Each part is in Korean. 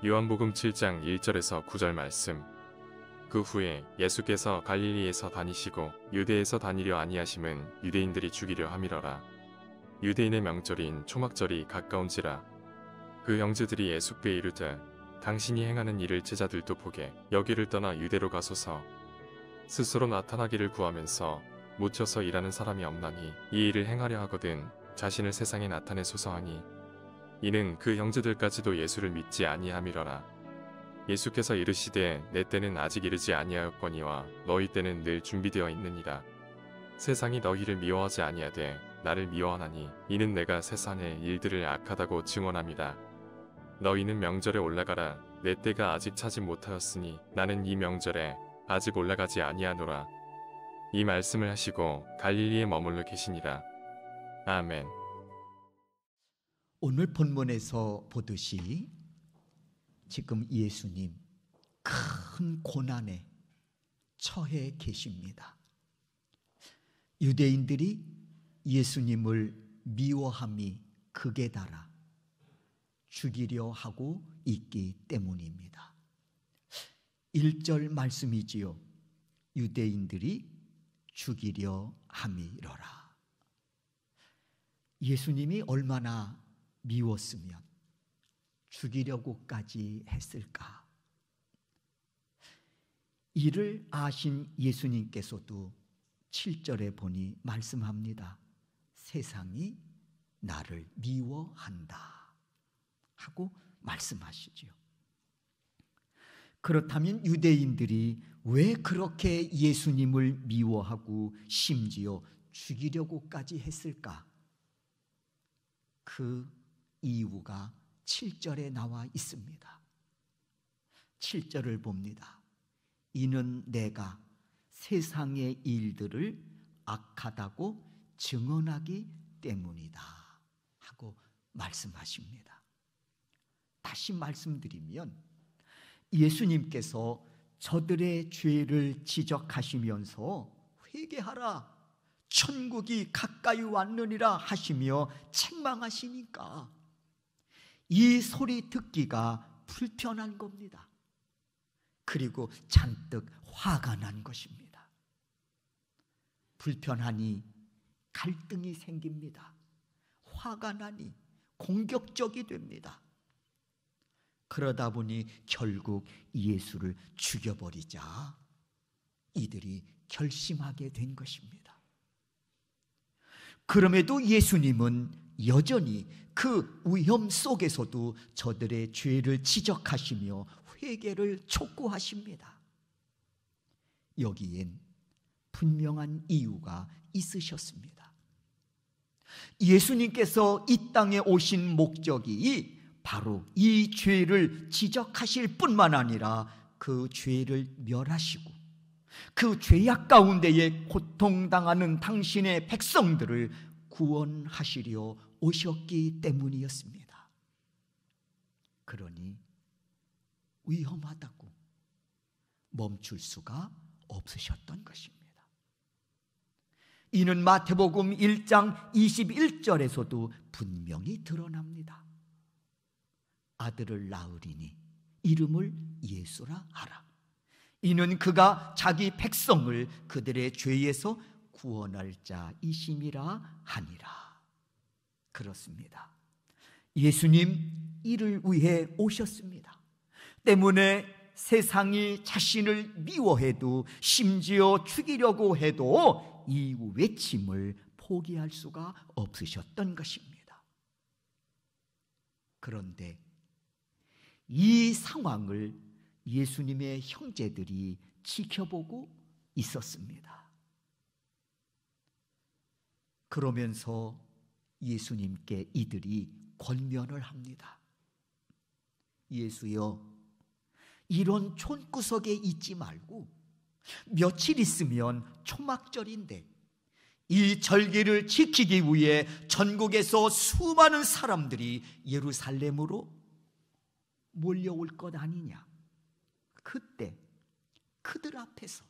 요한복음 7장 1절에서 9절 말씀. 그 후에 예수께서 갈릴리에서 다니시고 유대에서 다니려 아니하심은 유대인들이 죽이려 함이러라. 유대인의 명절인 초막절이 가까운지라. 그 형제들이 예수께 이르되 당신이 행하는 일을 제자들도 보게 여기를 떠나 유대로 가소서. 스스로 나타나기를 구하면서 묻혀서 일하는 사람이 없나니 이 일을 행하려 하거든 자신을 세상에 나타내소서 하니, 이는 그 형제들까지도 예수를 믿지 아니함이러라. 예수께서 이르시되 내 때는 아직 이르지 아니하였거니와 너희 때는 늘 준비되어 있느니라. 세상이 너희를 미워하지 아니하되 나를 미워하나니 이는 내가 세상의 일들을 악하다고 증언함이라. 너희는 명절에 올라가라. 내 때가 아직 차지 못하였으니 나는 이 명절에 아직 올라가지 아니하노라. 이 말씀을 하시고 갈릴리에 머물러 계시니라. 아멘. 오늘 본문에서 보듯이 지금 예수님 큰 고난에 처해 계십니다. 유대인들이 예수님을 미워함이 극에 달아 죽이려 하고 있기 때문입니다. 1절 말씀이지요. 유대인들이 죽이려 함이러라. 예수님이 얼마나 미웠으면 죽이려고까지 했을까? 이를 아신 예수님께서도 7절에 보니 말씀합니다. 세상이 나를 미워한다 하고 말씀하시죠. 그렇다면 유대인들이 왜 그렇게 예수님을 미워하고 심지어 죽이려고까지 했을까? 그 이유가 7절에 나와 있습니다. 7절을 봅니다. 이는 내가 세상의 일들을 악하다고 증언하기 때문이다 하고 말씀하십니다. 다시 말씀드리면 예수님께서 저들의 죄를 지적하시면서 회개하라, 천국이 가까이 왔느니라 하시며 책망하시니까 이 소리 듣기가 불편한 겁니다. 그리고 잔뜩 화가 난 것입니다. 불편하니 갈등이 생깁니다. 화가 나니 공격적이 됩니다. 그러다 보니 결국 예수를 죽여버리자 이들이 결심하게 된 것입니다. 그럼에도 예수님은 여전히 그 위험 속에서도 저들의 죄를 지적하시며 회개를 촉구하십니다. 여기엔 분명한 이유가 있으셨습니다. 예수님께서 이 땅에 오신 목적이 바로 이 죄를 지적하실 뿐만 아니라 그 죄를 멸하시고 그 죄악 가운데에 고통당하는 당신의 백성들을 구원하시려 오셨기 때문이었습니다. 그러니 위험하다고 멈출 수가 없으셨던 것입니다. 이는 마태복음 1장 21절에서도 분명히 드러납니다. 아들을 낳으리니 이름을 예수라 하라. 이는 그가 자기 백성을 그들의 죄에서 구원할 자이심이라 하니라. 그렇습니다. 예수님 이를 위해 오셨습니다. 때문에 세상이 자신을 미워해도 심지어 죽이려고 해도 이 외침을 포기할 수가 없으셨던 것입니다. 그런데 이 상황을 예수님의 형제들이 지켜보고 있었습니다. 그러면서 예수님께 이들이 권면을 합니다. 예수여, 이런 촌구석에 있지 말고 며칠 있으면 초막절인데 이 절기를 지키기 위해 전국에서 수많은 사람들이 예루살렘으로 몰려올 것 아니냐. 그때 그들 앞에서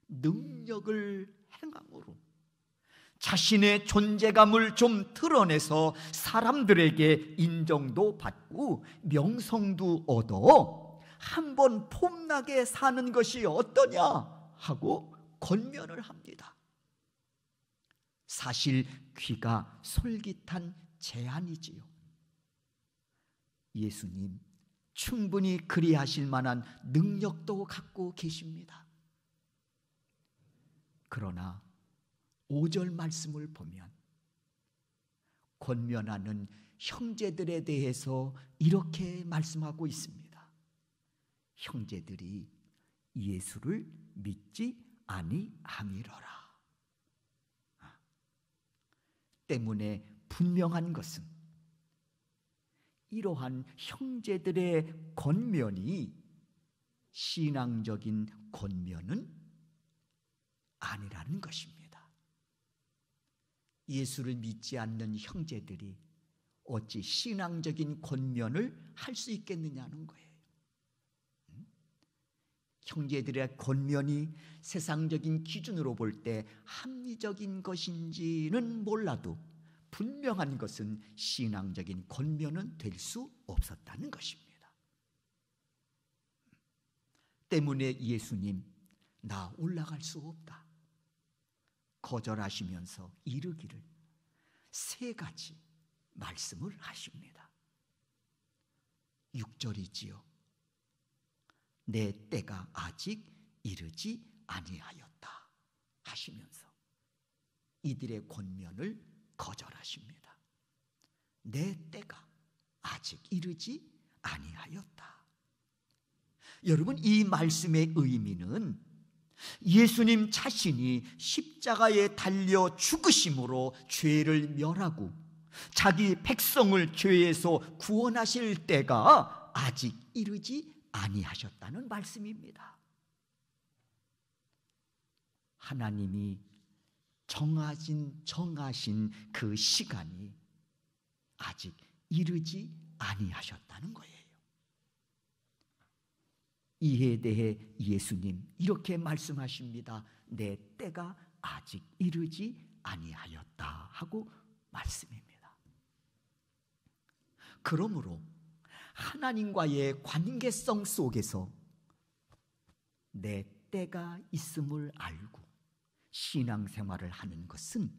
능력을 행함으로 자신의 존재감을 좀 드러내서 사람들에게 인정도 받고 명성도 얻어 한번 폼나게 사는 것이 어떠냐 하고 권면을 합니다. 사실 귀가 솔깃한 제안이지요. 예수님 충분히 그리하실 만한 능력도 갖고 계십니다. 그러나 5절 말씀을 보면 권면하는 형제들에 대해서 이렇게 말씀하고 있습니다. 형제들이 예수를 믿지 아니함이러라. 때문에 분명한 것은 이러한 형제들의 권면이 신앙적인 권면은 아니라는 것입니다. 예수를 믿지 않는 형제들이 어찌 신앙적인 권면을 할 수 있겠느냐는 거예요. 형제들의 권면이 세상적인 기준으로 볼 때 합리적인 것인지는 몰라도 분명한 것은 신앙적인 권면은 될 수 없었다는 것입니다. 때문에 예수님, 나 올라갈 수 없다 거절하시면서 이르기를 3가지 말씀을 하십니다. 6절이지요. 내 때가 아직 이르지 아니하였다 하시면서 이들의 권면을 거절하십니다. 내 때가 아직 이르지 아니하였다. 여러분, 이 말씀의 의미는 예수님 자신이 십자가에 달려 죽으심으로 죄를 멸하고 자기 백성을 죄에서 구원하실 때가 아직 이르지 아니하셨다는 말씀입니다. 하나님이 정하신 그 시간이 아직 이르지 아니하셨다는 거예요. 이에 대해 예수님 이렇게 말씀하십니다. 내 때가 아직 이르지 아니하였다 하고 말씀입니다. 그러므로 하나님과의 관계성 속에서 내 때가 있음을 알고 신앙생활을 하는 것은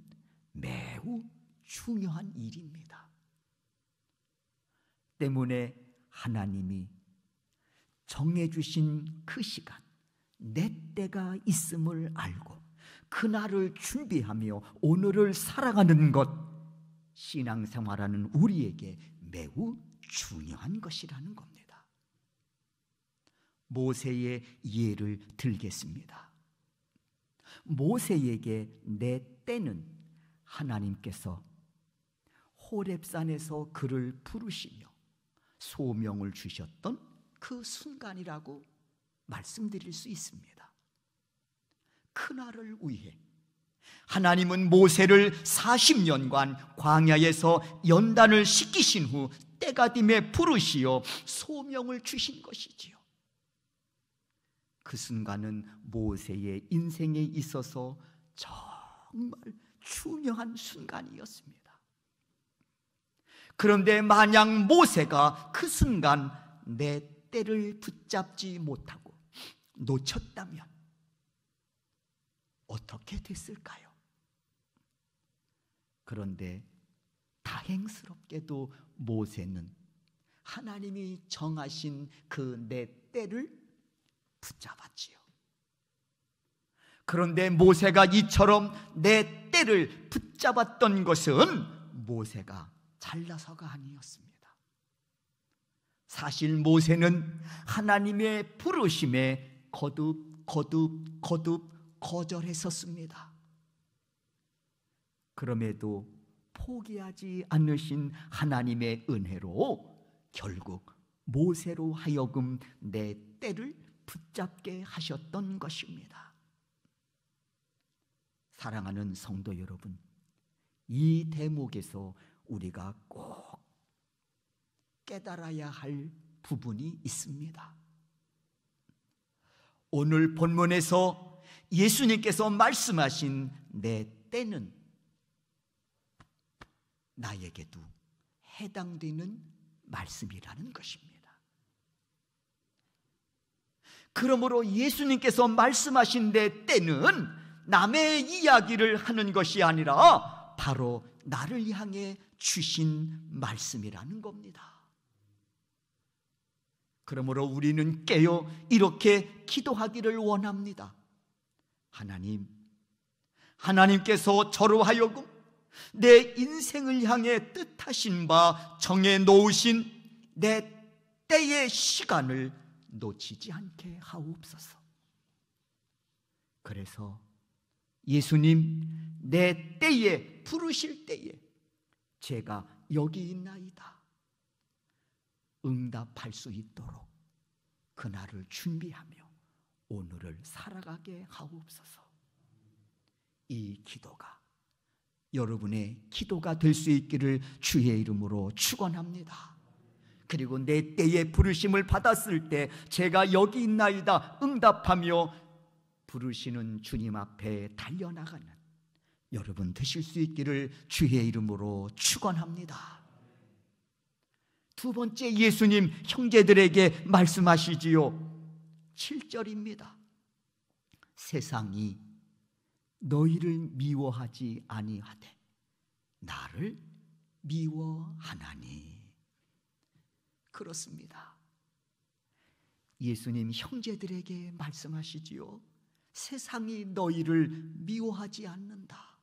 매우 중요한 일입니다. 때문에 하나님이 정해주신 그 시간, 내 때가 있음을 알고 그날을 준비하며 오늘을 살아가는 것, 신앙생활하는 우리에게 매우 중요한 것이라는 겁니다. 모세의 예를 들겠습니다. 모세에게 내 때는 하나님께서 호렙산에서 그를 부르시며 소명을 주셨던 그 순간이라고 말씀드릴 수 있습니다. 그날을 위해 하나님은 모세를 40년간 광야에서 연단을 시키신 후 때가 됨에 부르시어 소명을 주신 것이지요. 그 순간은 모세의 인생에 있어서 정말 중요한 순간이었습니다. 그런데 만약 모세가 그 순간 내 때를 붙잡지 못하고 놓쳤다면 어떻게 됐을까요? 그런데 다행스럽게도 모세는 하나님이 정하신 그 내 때를 붙잡았지요. 그런데 모세가 이처럼 내 때를 붙잡았던 것은 모세가 잘나서가 아니었습니다. 사실 모세는 하나님의 부르심에 거듭 거절했었습니다. 그럼에도 포기하지 않으신 하나님의 은혜로 결국 모세로 하여금 내 때를 붙잡게 하셨던 것입니다. 사랑하는 성도 여러분, 이 대목에서 우리가 꼭 깨달아야 할 부분이 있습니다. 오늘 본문에서 예수님께서 말씀하신 내 때는 나에게도 해당되는 말씀이라는 것입니다. 그러므로 예수님께서 말씀하신 때는 남의 이야기를 하는 것이 아니라 바로 나를 향해 주신 말씀이라는 겁니다. 그러므로 우리는 깨어 이렇게 기도하기를 원합니다. 하나님께서 저로 하여금 내 인생을 향해 뜻하신 바 정해 놓으신 내 때의 시간을 놓치지 않게 하옵소서. 그래서 예수님, 내 때에 부르실 때에 제가 여기 있나이다 응답할 수 있도록 그날을 준비하며 오늘을 살아가게 하옵소서. 이 기도가 여러분의 기도가 될 수 있기를 주의 이름으로 축원합니다. 그리고 내 때에 부르심을 받았을 때 제가 여기 있나이다 응답하며 부르시는 주님 앞에 달려나가는 여러분 되실 수 있기를 주의 이름으로 축원합니다. 두 번째, 예수님 형제들에게 말씀하시지요. 7절입니다. 세상이 너희를 미워하지 아니하되 나를 미워하나니. 그렇습니다. 예수님 형제들에게 말씀하시지요. 세상이 너희를 미워하지 않는다.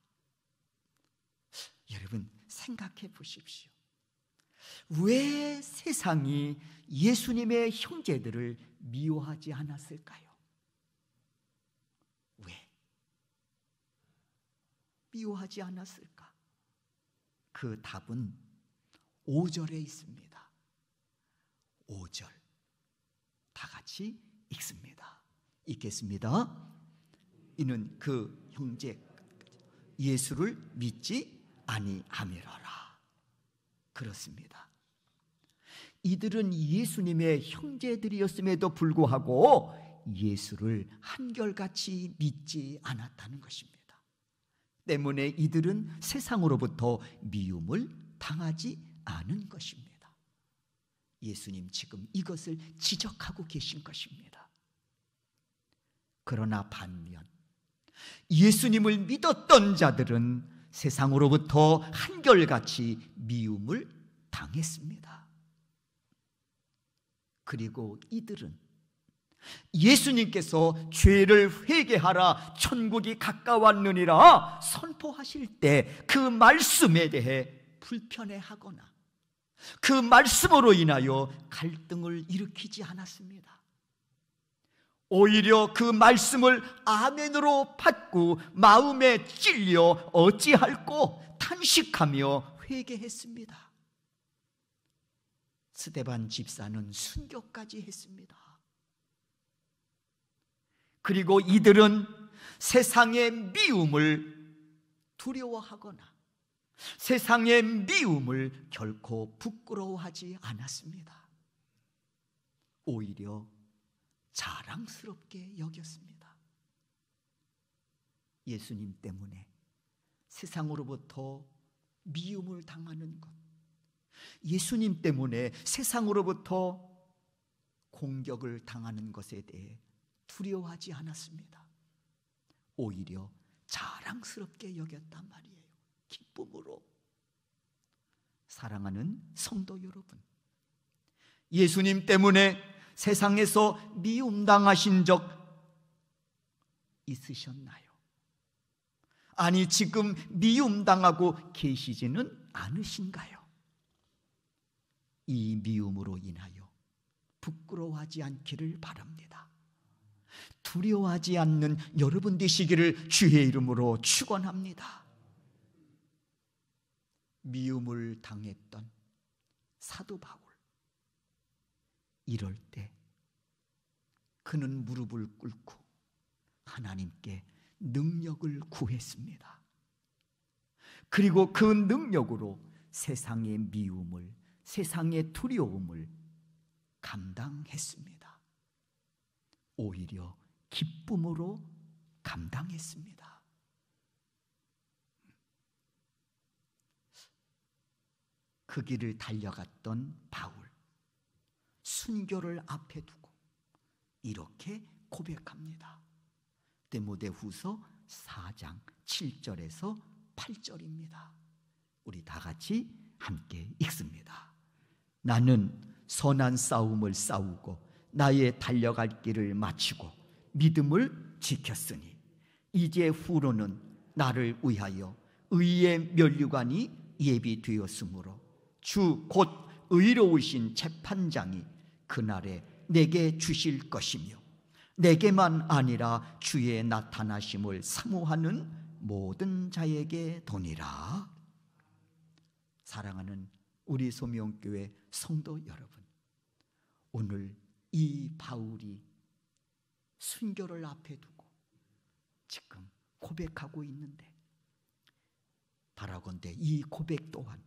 여러분 생각해 보십시오. 왜 세상이 예수님의 형제들을 미워하지 않았을까요? 왜 미워하지 않았을까? 그 답은 5절에 있습니다. 5절 다 같이 읽습니다. 읽겠습니다. 이는 그 형제 예수를 믿지 아니함이라라. 그렇습니다. 이들은 예수님의 형제들이었음에도 불구하고 예수를 한결같이 믿지 않았다는 것입니다. 때문에 이들은 세상으로부터 미움을 당하지 않은 것입니다. 예수님 지금 이것을 지적하고 계신 것입니다. 그러나 반면 예수님을 믿었던 자들은 세상으로부터 한결같이 미움을 당했습니다. 그리고 이들은 예수님께서 죄를 회개하라 천국이 가까웠느니라 선포하실 때 그 말씀에 대해 불편해하거나 그 말씀으로 인하여 갈등을 일으키지 않았습니다. 오히려 그 말씀을 아멘으로 받고 마음에 찔려 어찌할꼬 탄식하며 회개했습니다. 스데반 집사는 순교까지 했습니다. 그리고 이들은 세상의 미움을 두려워하거나 세상의 미움을 결코 부끄러워하지 않았습니다. 오히려 자랑스럽게 여겼습니다. 예수님 때문에 세상으로부터 미움을 당하는 것, 예수님 때문에 세상으로부터 공격을 당하는 것에 대해 두려워하지 않았습니다. 오히려 자랑스럽게 여겼단 말이에요. 기쁨으로. 사랑하는 성도 여러분, 예수님 때문에 세상에서 미움당하신 적 있으셨나요? 아니, 지금 미움당하고 계시지는 않으신가요? 이 미움으로 인하여 부끄러워하지 않기를 바랍니다. 두려워하지 않는 여러분 되시기를 주의 이름으로 축원합니다. 미움을 당했던 사도 바울, 이럴 때 그는 무릎을 꿇고 하나님께 능력을 구했습니다. 그리고 그 능력으로 세상의 미움을, 세상의 두려움을 감당했습니다. 오히려 기쁨으로 감당했습니다. 그 길을 달려갔던 바울, 순교를 앞에 두고 이렇게 고백합니다. 디모데후서 4장 7절에서 8절입니다. 우리 다 같이 함께 읽습니다. 나는 선한 싸움을 싸우고 나의 달려갈 길을 마치고 믿음을 지켰으니 이제 후로는 나를 위하여 의의 면류관이 예비되었으므로 주 곧 의로우신 재판장이 그날에 내게 주실 것이며 내게만 아니라 주의 나타나심을 사모하는 모든 자에게 도니라. 사랑하는 우리 소명교회 성도 여러분, 오늘 이 바울이 순교를 앞에 두고 지금 고백하고 있는데, 바라건대 이 고백 또한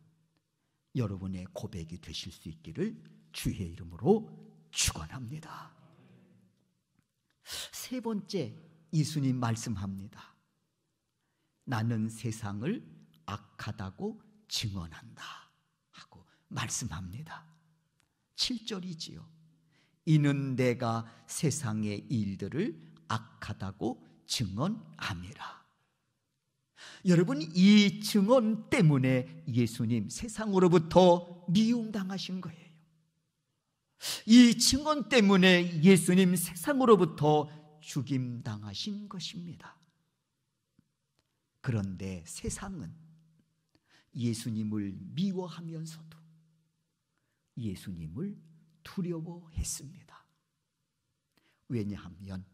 여러분의 고백이 되실 수 있기를 주의 이름으로 축원합니다. 세 번째, 예수님 말씀합니다. 나는 세상을 악하다고 증언한다 하고 말씀합니다. 7절이지요. 이는 내가 세상의 일들을 악하다고 증언함이라. 여러분, 이 증언 때문에 예수님 세상으로부터 미움당하신 거예요. 이 증언 때문에 예수님 세상으로부터 죽임당하신 것입니다. 그런데 세상은 예수님을 미워하면서도 예수님을 두려워했습니다. 왜냐하면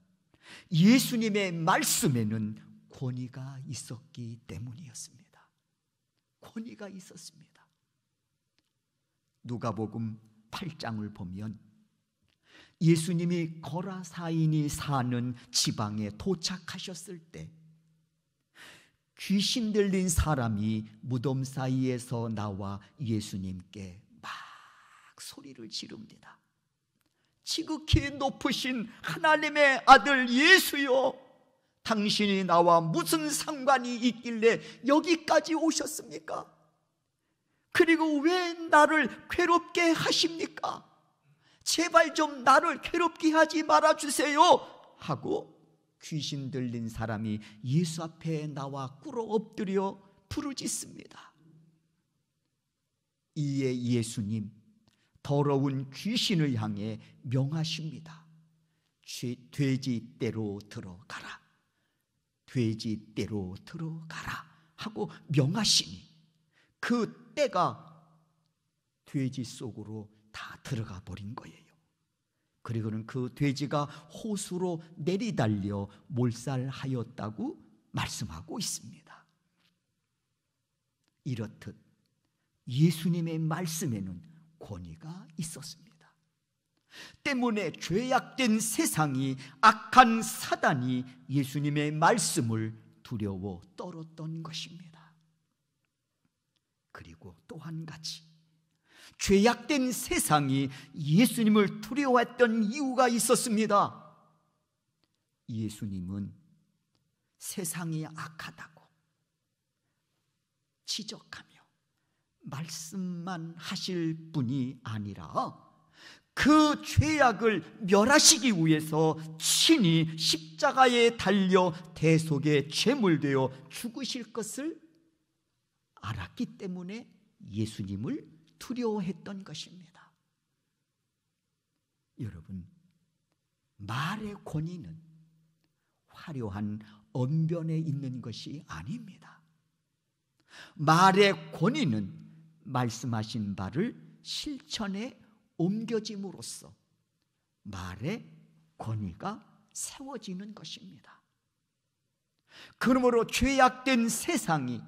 예수님의 말씀에는 권위가 있었기 때문이었습니다. 권위가 있었습니다. 누가복음 8장을 보면 예수님이 거라사인이 사는 지방에 도착하셨을 때 귀신 들린 사람이 무덤 사이에서 나와 예수님께 막 소리를 지릅니다. 지극히 높으신 하나님의 아들 예수여, 당신이 나와 무슨 상관이 있길래 여기까지 오셨습니까? 그리고 왜 나를 괴롭게 하십니까? 제발 좀 나를 괴롭게 하지 말아주세요 하고 귀신 들린 사람이 예수 앞에 나와 꿇어 엎드려 부르짖습니다. 이에 예수님 더러운 귀신을 향해 명하십니다. 돼지떼로 들어가라, 돼지떼로 들어가라 하고 명하시니 그 떼가 돼지 속으로 다 들어가 버린 거예요. 그리고는 그 돼지가 호수로 내리달려 몰살하였다고 말씀하고 있습니다. 이렇듯 예수님의 말씀에는 권위가 있었습니다. 때문에 죄악된 세상이, 악한 사단이 예수님의 말씀을 두려워 떨었던 것입니다. 그리고 또 한 가지, 죄악된 세상이 예수님을 두려워했던 이유가 있었습니다. 예수님은 세상이 악하다고 지적하며 말씀만 하실 분이 아니라 그 죄악을 멸하시기 위해서 친히 십자가에 달려 대속의 제물되어 죽으실 것을 알았기 때문에 예수님을 두려워했던 것입니다. 여러분, 말의 권위는 화려한 언변에 있는 것이 아닙니다. 말의 권위는 말씀하신 바를 실천에 옮겨짐으로써 말의 권위가 세워지는 것입니다. 그러므로 죄악된 세상이,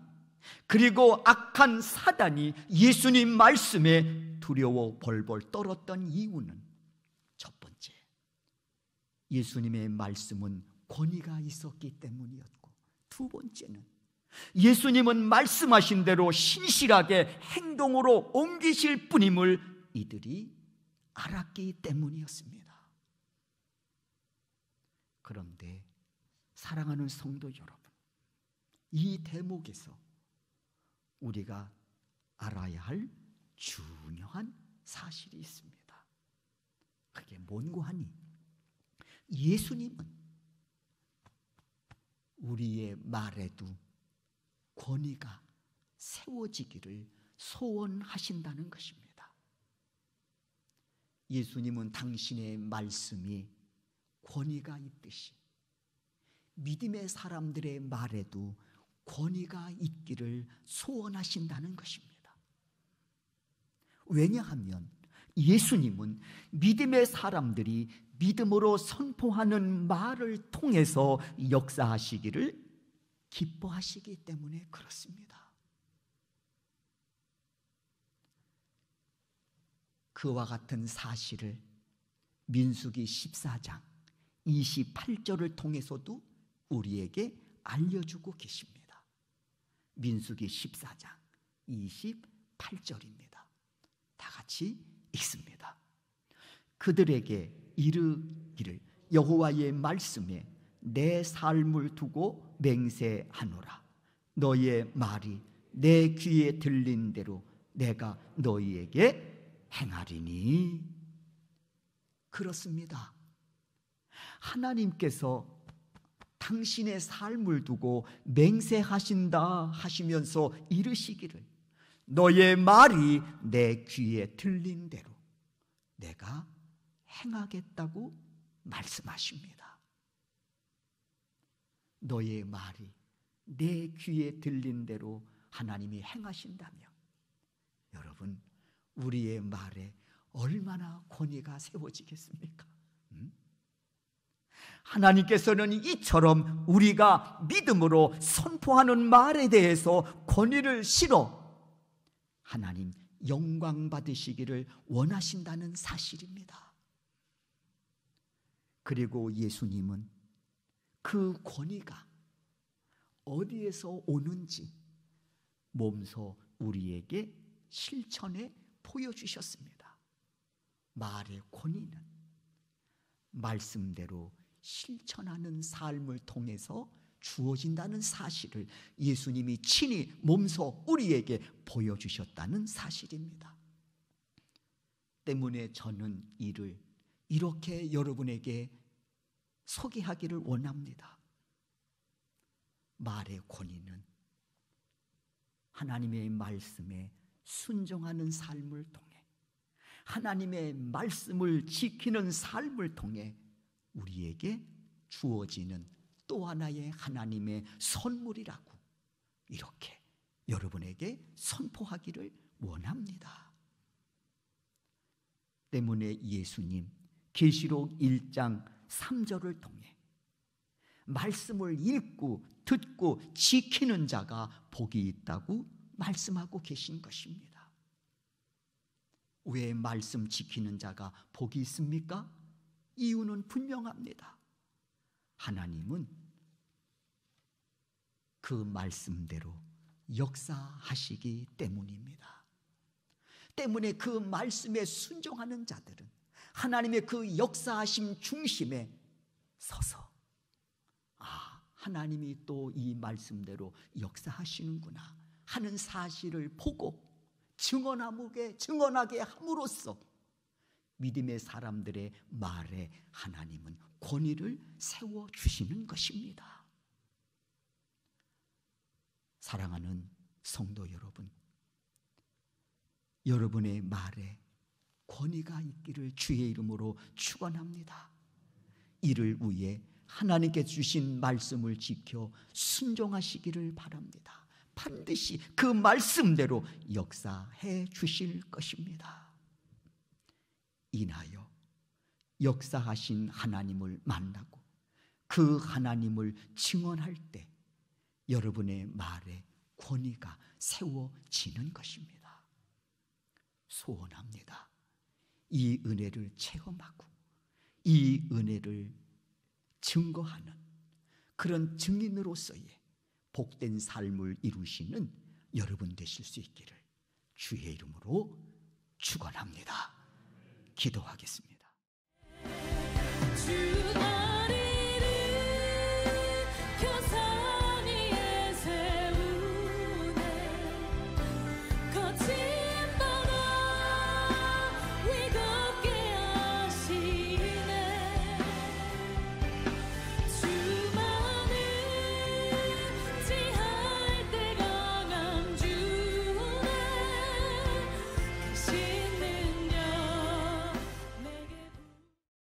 그리고 악한 사단이 예수님 말씀에 두려워 벌벌 떨었던 이유는, 첫 번째, 예수님의 말씀은 권위가 있었기 때문이었고, 두 번째는 예수님은 말씀하신 대로 신실하게 행동으로 옮기실 분임을 이들이 알았기 때문이었습니다. 그런데 사랑하는 성도 여러분, 이 대목에서 우리가 알아야 할 중요한 사실이 있습니다. 그게 뭔고 하니, 예수님은 우리의 말에도 권위가 세워지기를 소원하신다는 것입니다. 예수님은 당신의 말씀이 권위가 있듯이 믿음의 사람들의 말에도 권위가 있기를 소원하신다는 것입니다. 왜냐하면 예수님은 믿음의 사람들이 믿음으로 선포하는 말을 통해서 역사하시기를 기뻐하시기 때문에 그렇습니다. 그와 같은 사실을 민수기 14장 28절을 통해서도 우리에게 알려주고 계십니다. 민수기 14장 28절입니다. 다 같이 읽습니다. 그들에게 이르기를 여호와의 말씀에 내 삶을 두고 맹세하노라. 너의 말이 내 귀에 들린 대로 내가 너희에게 행하리니. 그렇습니다. 하나님께서 당신의 삶을 두고 맹세하신다 하시면서 이르시기를 너의 말이 내 귀에 들린 대로 내가 행하겠다고 말씀하십니다. 너의 말이 내 귀에 들린 대로 하나님이 행하신다면 여러분, 우리의 말에 얼마나 권위가 세워지겠습니까? 하나님께서는 이처럼 우리가 믿음으로 선포하는 말에 대해서 권위를 실어 하나님 영광 받으시기를 원하신다는 사실입니다. 그리고 예수님은 그 권위가 어디에서 오는지 몸소 우리에게 실천해 보여주셨습니다. 말의 권위는 말씀대로 실천하는 삶을 통해서 주어진다는 사실을 예수님이 친히 몸소 우리에게 보여주셨다는 사실입니다. 때문에 저는 이를 이렇게 여러분에게 소개하기를 원합니다. 말의 권위는 하나님의 말씀에 순종하는 삶을 통해, 하나님의 말씀을 지키는 삶을 통해 우리에게 주어지는 또 하나의 하나님의 선물이라고 이렇게 여러분에게 선포하기를 원합니다. 때문에 예수님 계시록 1장 3절을 통해 말씀을 읽고 듣고 지키는 자가 복이 있다고 말씀하고 계신 것입니다. 왜 말씀 지키는 자가 복이 있습니까? 이유는 분명합니다. 하나님은 그 말씀대로 역사하시기 때문입니다. 때문에 그 말씀에 순종하는 자들은 하나님의 그 역사하심 중심에 서서 하나님이 또 이 말씀대로 역사하시는구나 하는 사실을 보고 증언하게 함으로써 믿음의 사람들의 말에 하나님은 권위를 세워주시는 것입니다. 사랑하는 성도 여러분, 여러분의 말에 권위가 있기를 주의 이름으로 축원합니다. 이를 위해 하나님께 주신 말씀을 지켜 순종하시기를 바랍니다. 반드시 그 말씀대로 역사해 주실 것입니다. 인하여 역사하신 하나님을 만나고 그 하나님을 증언할 때 여러분의 말에 권위가 세워지는 것입니다. 소원합니다. 이 은혜를 체험하고 이 은혜를 증거하는 그런 증인으로서의 복된 삶을 이루시는 여러분 되실 수 있기를 주의 이름으로 축원합니다. 기도하겠습니다.